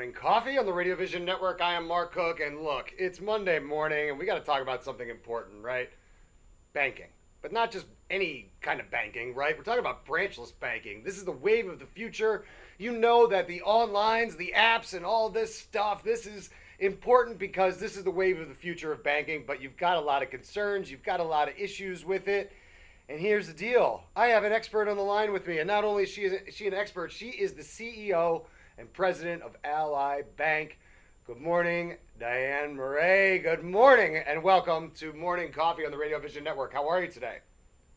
Morning Coffee on the Radio Vision Network. I am Mark Cook, and look, it's Monday morning, and we got to talk about something important, right? Banking. But not just any kind of banking, right? We're talking about branchless banking. This is the wave of the future. You know that the onlines, the apps, and all this stuff, this is important because this is the wave of the future of banking, but you've got a lot of concerns, you've got a lot of issues with it. And here's the deal. I have an expert on the line with me, and not only is she an expert, she is the CEO and president of Ally Bank. Good morning, Diane Morais. Good morning, and welcome to Morning Coffee on the Radio Vision Network. How are you today?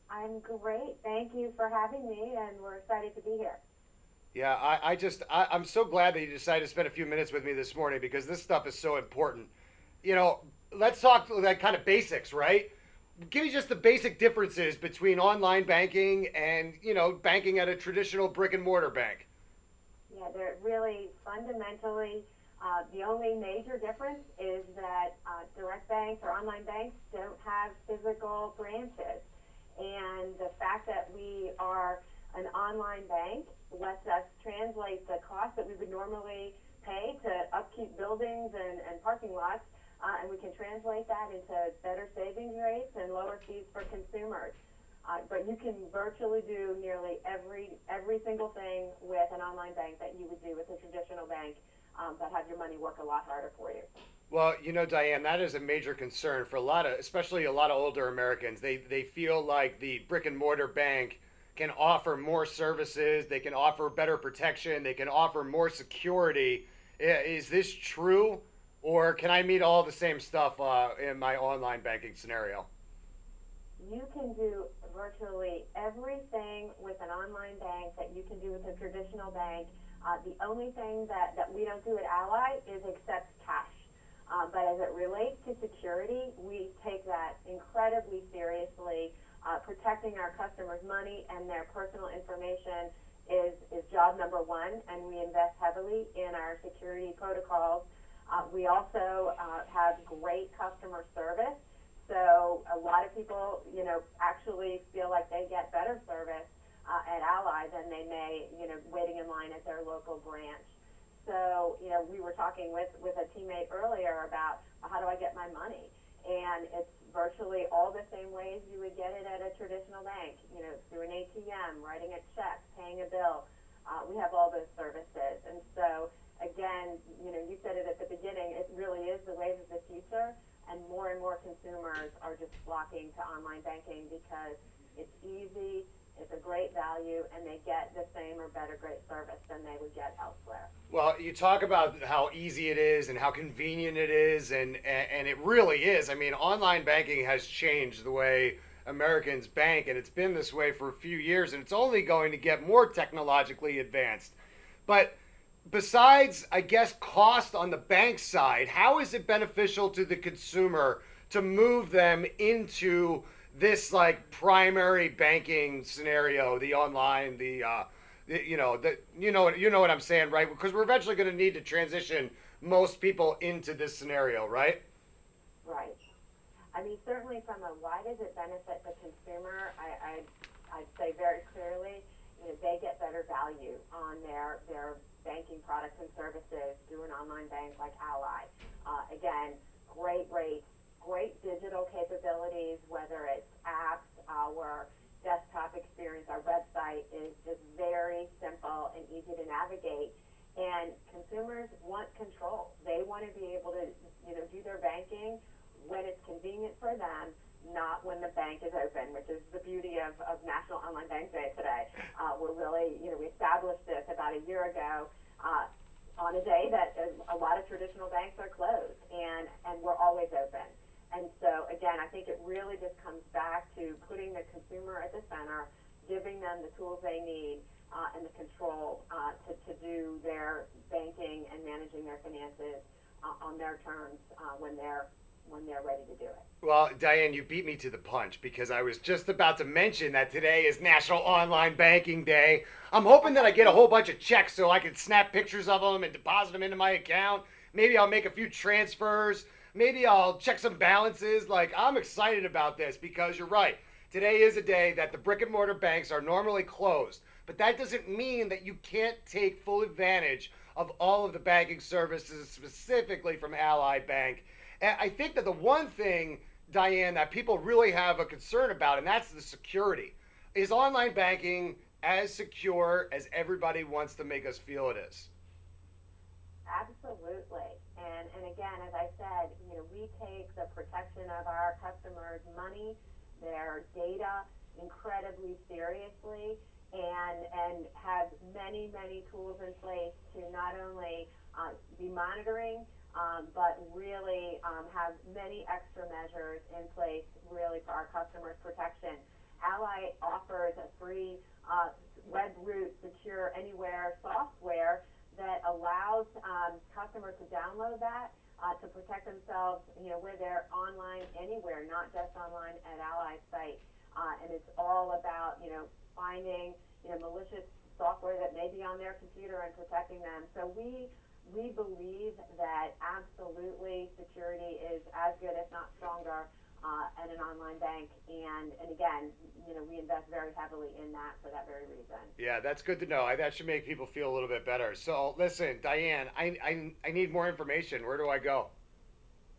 I'm great. Thank you for having me, and we're excited to be here. Yeah, I'm so glad that you decided to spend a few minutes with me this morning because this stuff is so important. You know, let's talk like kind of basics, right? Give me just the basic differences between online banking and, banking at a traditional brick and mortar bank. Yeah, they're really fundamentally the only major difference is that direct banks or online banks don't have physical branches. And the fact that we are an online bank lets us translate the cost that we would normally pay to upkeep buildings and parking lots, and we can translate that into better savings rates and lower fees for consumers. But you can virtually do nearly every single thing with an online bank that you would do with a traditional bank that have your money work a lot harder for you. Well, Diane, that is a major concern for a lot of, especially a lot of older Americans. They feel like the brick and mortar bank can offer more services, they can offer better protection, they can offer more security. Is this true, or can I meet all the same stuff in my online banking scenario? You can do virtually everything with an online bank that you can do with a traditional bank. The only thing that we don't do at Ally is accept cash. But as it relates to security, we take that incredibly seriously. Protecting our customers' money and their personal information is job number one, and we invest heavily in our security protocols. We also have great customer service. So a lot of people, actually feel like they get better service at Ally than they may, waiting in line at their local branch. So, we were talking with a teammate earlier about how do I get my money? And it's virtually all the same ways you would get it at a traditional bank, through an ATM, writing a check, paying a bill. We have all those services. And so, again, you said it at the beginning, it really is the wave of the future. And more consumers are just flocking to online banking because it's easy, it's a great value, and they get the same or better great service than they would get elsewhere. Well, you talk about how easy it is and how convenient it is, and it really is. I mean, online banking has changed the way Americans bank, and it's been this way for a few years, and it's only going to get more technologically advanced. But besides, I guess, cost on the bank side, how is it beneficial to the consumer to move them into this like primary banking scenario, the online, you know what I'm saying, right? Because we're eventually going to need to transition most people into this scenario, right? Right. I mean, certainly from a why does it benefit the consumer, I'd say very clearly, they get better value on their banking products and services through an online bank like Ally. Again, great rates, great digital capabilities, whether it's apps, our desktop experience, our website is just very simple and easy to navigate. And consumers want control. They want to be able to, do their banking when it's convenient for them, not when the bank is open, which is the beauty of National Online Bank Day today. We're really, we established this about a year ago on a day that a lot of traditional banks are closed, and we're always open. And so, again, I think it really just comes back to putting the consumer at the center, giving them the tools they need and the control to do their banking and managing their finances on their terms when they're ready to do it. Well, Diane, you beat me to the punch because I was just about to mention that today is National Online Banking Day. I'm hoping that I get a whole bunch of checks so I can snap pictures of them and deposit them into my account. Maybe I'll make a few transfers. Maybe I'll check some balances. Like, I'm excited about this because you're right. Today is a day that the brick and mortar banks are normally closed. But that doesn't mean that you can't take full advantage of all of the banking services, specifically from Ally Bank. And I think that the one thing, Diane, that people really have a concern about, and that's the security. Is online banking as secure as everybody wants to make us feel it is? Absolutely. And again, as I said, we take the protection of our customers' money, their data incredibly seriously, and have many tools in place to not only be monitoring, but really have many extra measures in place really for our customers' protection. Ally offers a free web root secure anywhere software that allows customers to download that to protect themselves, where they're online anywhere, not just online at Ally's site. And it's all about, finding, malicious software that may be on their computer and protecting them. So we believe that absolutely security is as good, if not stronger, at an online bank, and again, we invest very heavily in that for that very reason. Yeah, that's good to know. That should make people feel a little bit better. So listen, Diane, I need more information. Where do I go?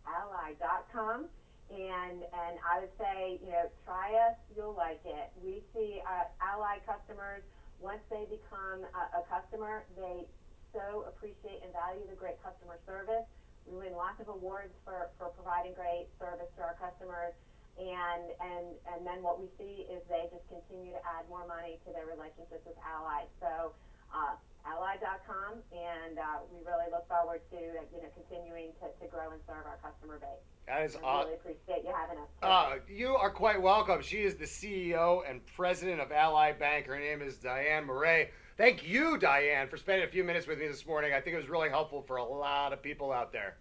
Ally.com, and I would say, try us, you'll like it. We see Ally customers, once they become a customer, they so appreciate and value the great customer service. We win lots of awards for providing great service to our customers, and then what we see is they just continue to add more money to their relationships with Ally. So Ally.com, and we really look forward to continuing to grow and serve our customer base. That is awesome. awesome. Really appreciate you having us. You are quite welcome. She is the CEO and president of Ally Bank. Her name is Diane Morais. Thank you, Diane, for spending a few minutes with me this morning. I think it was really helpful for a lot of people out there.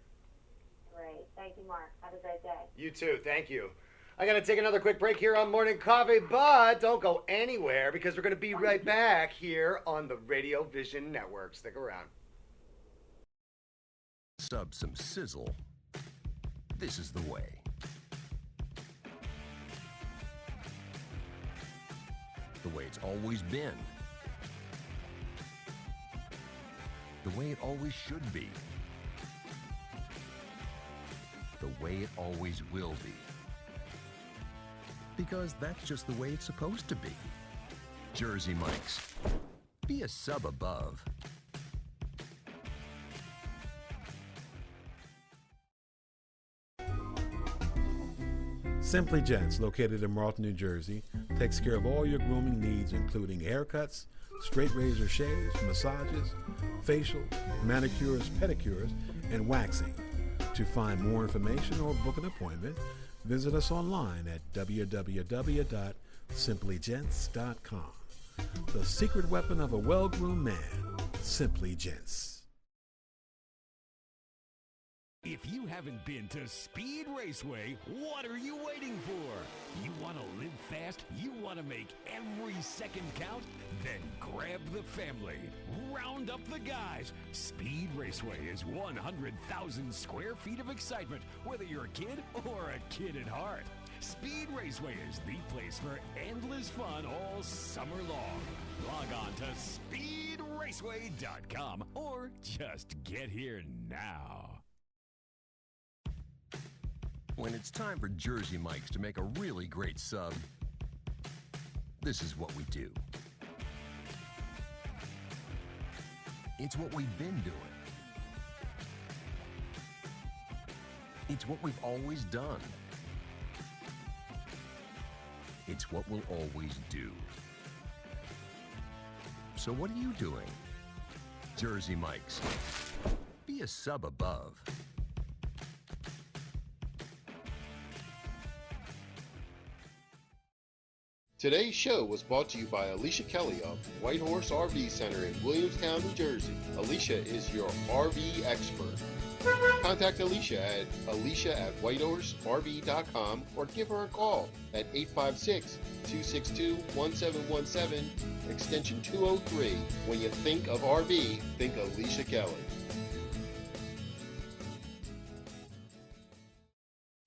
Great. Thank you, Mark. Have a great day. You too. Thank you. I got to take another quick break here on Morning Coffee, but don't go anywhere because we're going to be right back here on the Radio Vision Network. Stick around. Sub some sizzle. This is the way. The way it's always been. The way it always should be. The way it always will be. Because that's just the way it's supposed to be. Jersey Mike's. Be a sub above. Simply Gents, located in Marlton, New Jersey, takes care of all your grooming needs, including haircuts, straight razor shaves, massages, facial, manicures, pedicures, and waxing. To find more information or book an appointment, visit us online at www.simplygents.com. The secret weapon of a well-groomed man, Simply Gents. If you haven't been to Speed Raceway, what are you waiting for? You want to live fast? You want to make every second count? Then grab the family. Round up the guys. Speed Raceway is 100,000 square feet of excitement, whether you're a kid or a kid at heart. Speed Raceway is the place for endless fun all summer long. Log on to speedraceway.com or just get here now. When it's time for Jersey Mike's to make a really great sub, this is what we do. It's what we've been doing. It's what we've always done. It's what we'll always do. So what are you doing? Jersey Mike's. Be a sub above. Today's show was brought to you by Alicia Kelly of White Horse RV Center in Williamstown, New Jersey. Alicia is your RV expert. Contact Alicia at whitehorserv.com or give her a call at 856-262-1717, extension 203. When you think of RV, think Alicia Kelly.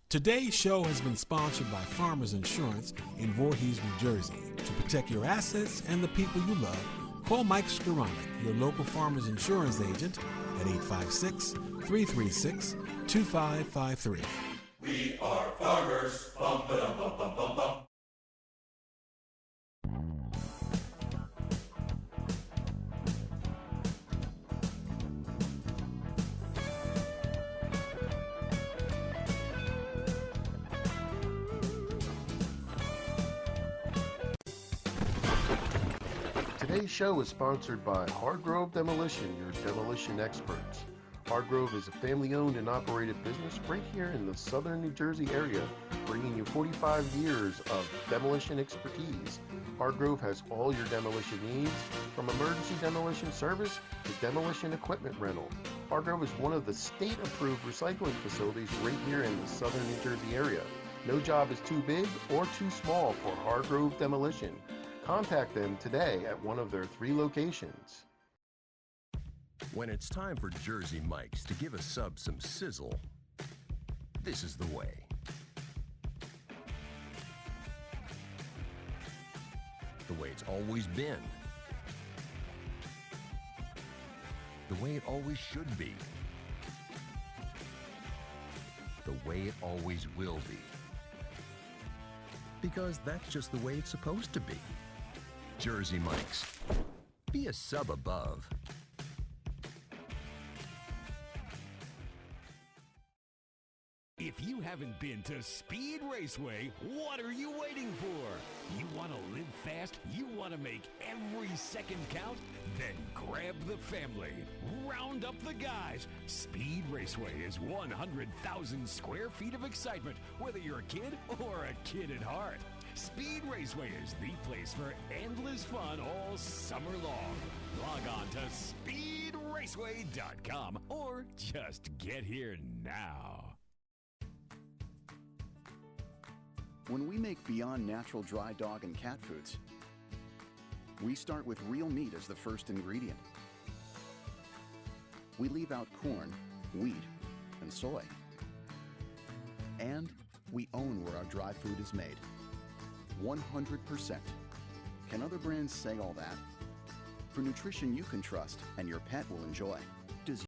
Today's show has been sponsored by Farmers Insurance in Voorhees, New Jersey. To protect your assets and the people you love, Call Mike Skoranek, your local farmer's insurance agent, at 856-336-2553. We are farmers. Bum, ba-dum, bum, bum, bum, bum. Today's show is sponsored by Hargrove Demolition, your demolition experts. Hargrove is a family-owned and operated business right here in the southern New Jersey area, bringing you 45 years of demolition expertise. Hargrove has all your demolition needs, from emergency demolition service to demolition equipment rental. Hargrove is one of the state-approved recycling facilities right here in the southern New Jersey area. No job is too big or too small for Hargrove Demolition. Contact them today at one of their 3 locations. When it's time for Jersey Mike's to give a sub some sizzle, this is the way. The way it's always been. The way it always should be. The way it always will be. Because that's just the way it's supposed to be. Jersey Mike's. Be a sub above. If you haven't been to Speed Raceway, what are you waiting for? You want to live fast? You want to make every second count? Then grab the family. Round up the guys. Speed Raceway is 100,000 square feet of excitement, whether you're a kid or a kid at heart. Speed Raceway is the place for endless fun all summer long. Log on to speedraceway.com or just get here now. When we make Beyond Natural dry dog and cat foods, we start with real meat as the first ingredient. We leave out corn, wheat, and soy. And we own where our dry food is made. 100%. Can other brands say all that? For nutrition you can trust and your pet will enjoy.